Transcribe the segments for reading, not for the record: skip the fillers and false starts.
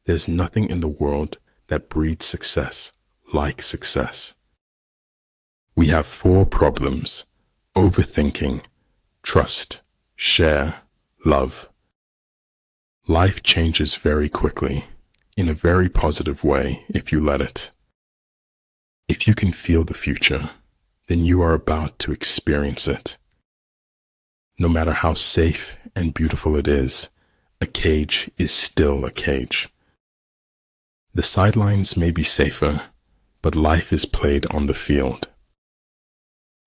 There's nothing in the world that breeds success like success. We have 4 problems: overthinking, trust, share, love. Life changes very quickly, in a very positive way if you let it. If you can feel the future, then you are about to experience it. No matter how safe and beautiful it is, a cage is still a cage. The sidelines may be safer, but life is played on the field.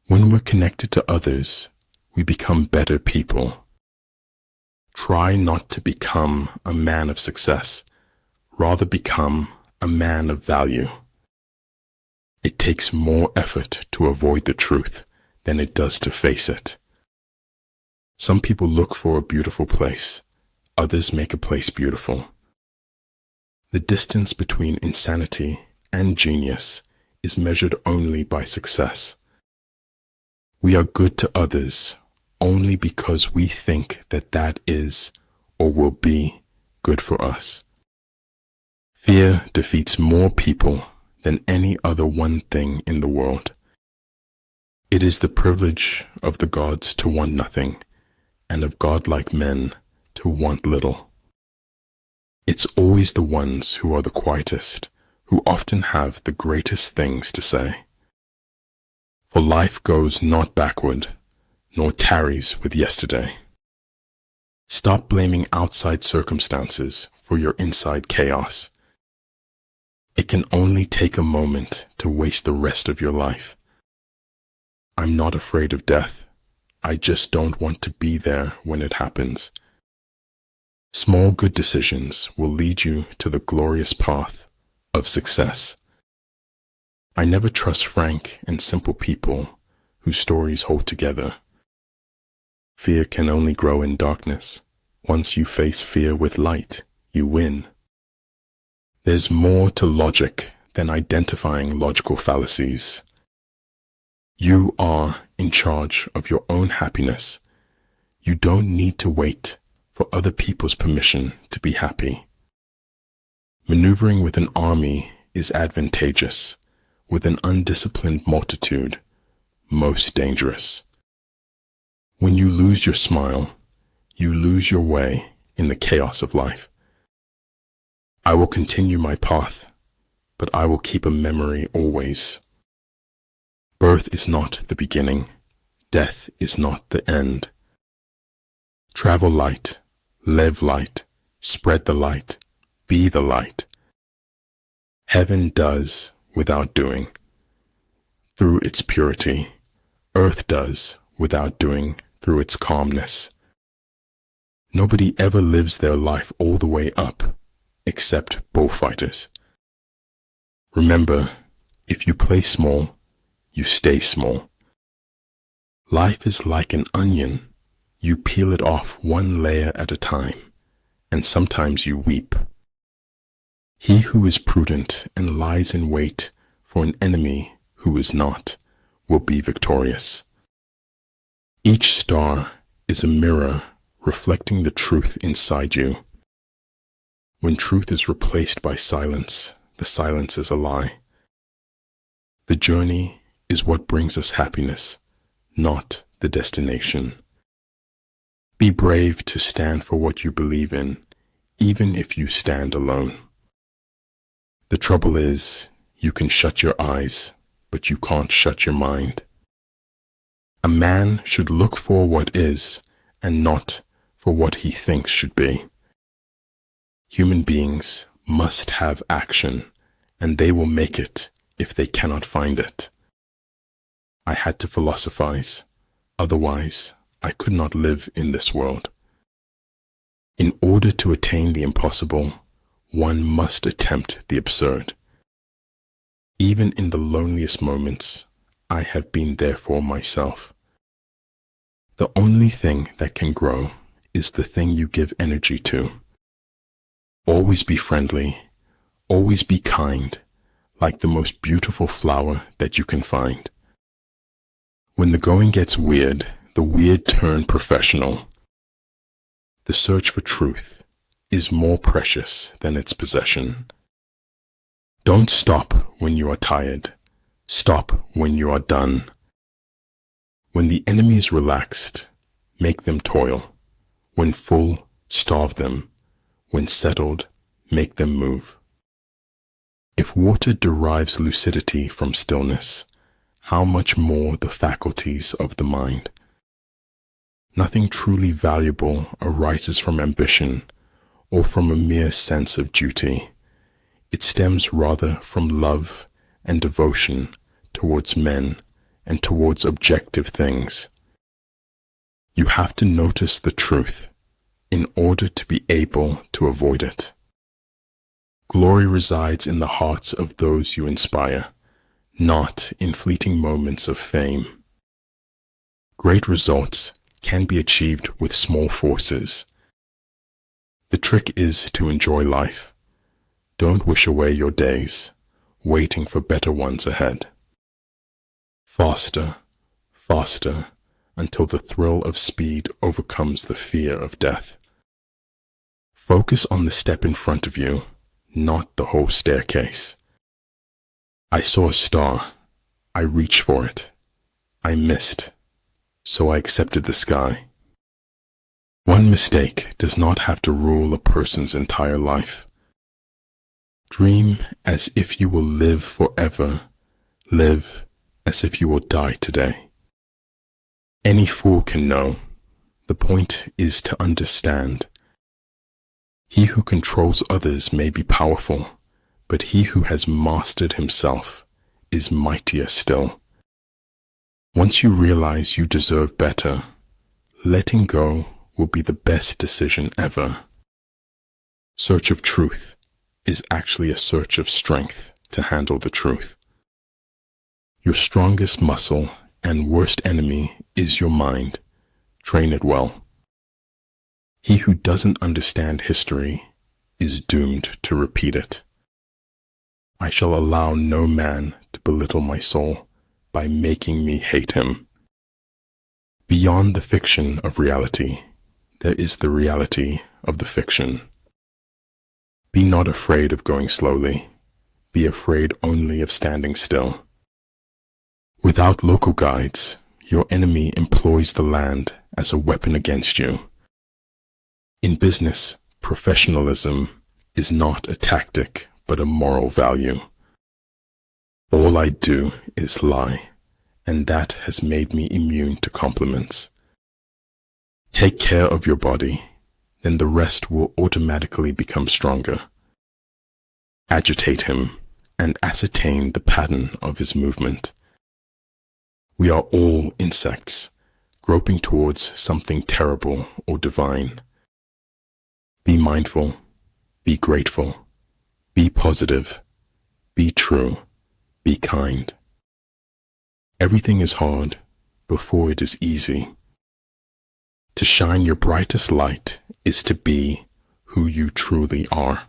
When we're connected to others, we become better people. Try not to become a man of success, rather become a man of value. It takes more effort to avoid the truth than it does to face it. Some people look for a beautiful place, others make a place beautiful. The distance between insanity and genius is measured only by success. We are good to others only because we think that that is or will be good for us. Fear defeats more people than any other one thing in the world. It is the privilege of the gods to want nothing, and of godlike men to want little. It's always the ones who are the quietest who often have the greatest things to say. For life goes not backward, nor tarries with yesterday. Stop blaming outside circumstances for your inside chaos. It can only take a moment to waste the rest of your life. I'm not afraid of death. I just don't want to be there when it happens. Small good decisions will lead you to the glorious path of success. I never trust frank and simple people whose stories hold together. Fear can only grow in darkness. Once you face fear with light, you win. There's more to logic than identifying logical fallacies. You are in charge of your own happiness. You don't need to wait for other people's permission to be happy. Maneuvering with an army is advantageous. With an undisciplined multitude, most dangerous. When you lose your smile, you lose your way in the chaos of life. I will continue my path, but I will keep a memory always. Birth is not the beginning, death is not the end. Travel light, live light, spread the light, be the light. Heaven does without doing, through its purity. Earth does without doing, through its calmness. Nobody ever lives their life all the way up, except bullfighters. Remember, if you play small, you stay small. Life is like an onion. You peel it off one layer at a time, and sometimes you weep. He who is prudent and lies in wait for an enemy who is not will be victorious. Each star is a mirror reflecting the truth inside you. When truth is replaced by silence, the silence is a lie. The journey is what brings us happiness, not the destination. Be brave to stand for what you believe in, even if you stand alone. The trouble is, you can shut your eyes, but you can't shut your mind. A man should look for what is, and not for what he thinks should be. Human beings must have action, and they will make it if they cannot find it. I had to philosophize, otherwise I could not live in this world. In order to attain the impossible, one must attempt the absurd. Even in the loneliest moments, I have been there for myself. The only thing that can grow is the thing you give energy to. Always be friendly, always be kind, like the most beautiful flower that you can find. When the going gets weird, the weird turn professional. The search for truth is more precious than its possession. Don't stop when you are tired. Stop when you are done. When the enemy is relaxed, make them toil. When full, starve them. When settled, make them move. If water derives lucidity from stillness, how much more the faculties of the mind? Nothing truly valuable arises from ambition or from a mere sense of duty. It stems rather from love and devotion towards men and towards objective things. You have to notice the truth in order to be able to avoid it. Glory resides in the hearts of those you inspire, not in fleeting moments of fame. Great results can be achieved with small forces. The trick is to enjoy life. Don't wish away your days, waiting for better ones ahead. Faster, faster, until the thrill of speed overcomes the fear of death. Focus on the step in front of you, not the whole staircase. I saw a star. I reached for it. I missed, so I accepted the sky. One mistake does not have to rule a person's entire life. Dream as if you will live forever. Live as if you will die today. Any fool can know. The point is to understand. He who controls others may be powerful, but he who has mastered himself is mightier still. Once you realize you deserve better, letting go will be the best decision ever. Search of truth is actually a search of strength to handle the truth. Your strongest muscle and worst enemy is your mind. Train it well. He who doesn't understand history is doomed to repeat it. I shall allow no man to belittle my soul by making me hate him. Beyond the fiction of reality, there is the reality of the fiction. Be not afraid of going slowly. Be afraid only of standing still. Without local guides, your enemy employs the land as a weapon against you. In business, professionalism is not a tactic but a moral value. All I do is lie, and that has made me immune to compliments. Take care of your body, then the rest will automatically become stronger. Agitate him and ascertain the pattern of his movement. We are all insects, groping towards something terrible or divine. Be mindful, be grateful, be positive, be true, be kind. Everything is hard before it is easy. To shine your brightest light is to be who you truly are.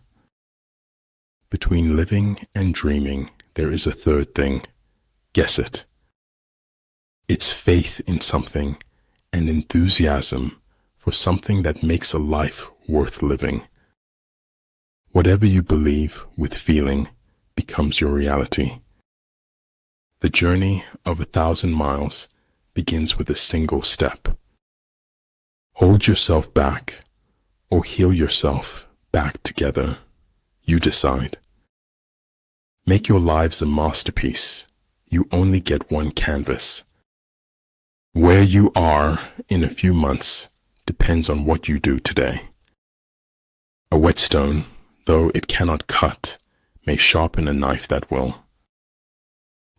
Between living and dreaming, there is a third thing. Guess it. It's faith in something and enthusiasm for something that makes a life worth living. Whatever you believe with feeling becomes your reality. The journey of 1,000 miles begins with a single step. Hold yourself back or heal yourself back together. You decide. Make your lives a masterpiece. You only get one canvas. Where you are in a few months depends on what you do today. A whetstone, though it cannot cut, may sharpen a knife that will.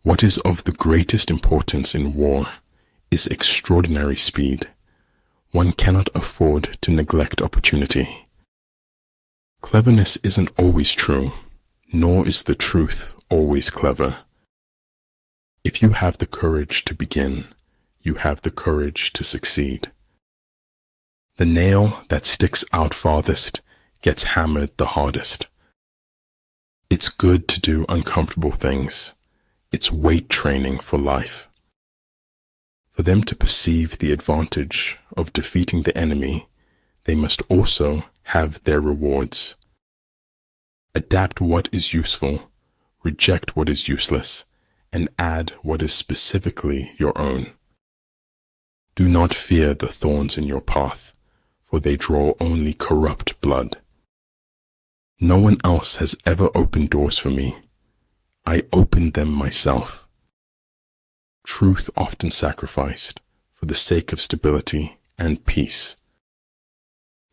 What is of the greatest importance in war is extraordinary speed. One cannot afford to neglect opportunity. Cleverness isn't always true, nor is the truth always clever. If you have the courage to begin, you have the courage to succeed. The nail that sticks out farthest gets hammered the hardest. It's good to do uncomfortable things. It's weight training for life. For them to perceive the advantage of defeating the enemy, they must also have their rewards. Adapt what is useful, reject what is useless, and add what is specifically your own. Do not fear the thorns in your path, for they draw only corrupt blood. No one else has ever opened doors for me. I opened them myself. Truth often sacrificed for the sake of stability and peace.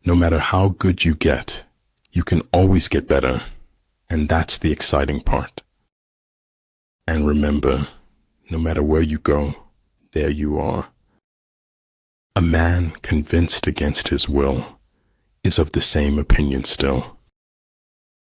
No matter how good you get, you can always get better, and that's the exciting part. And remember, no matter where you go, there you are. A man convinced against his will is of the same opinion still.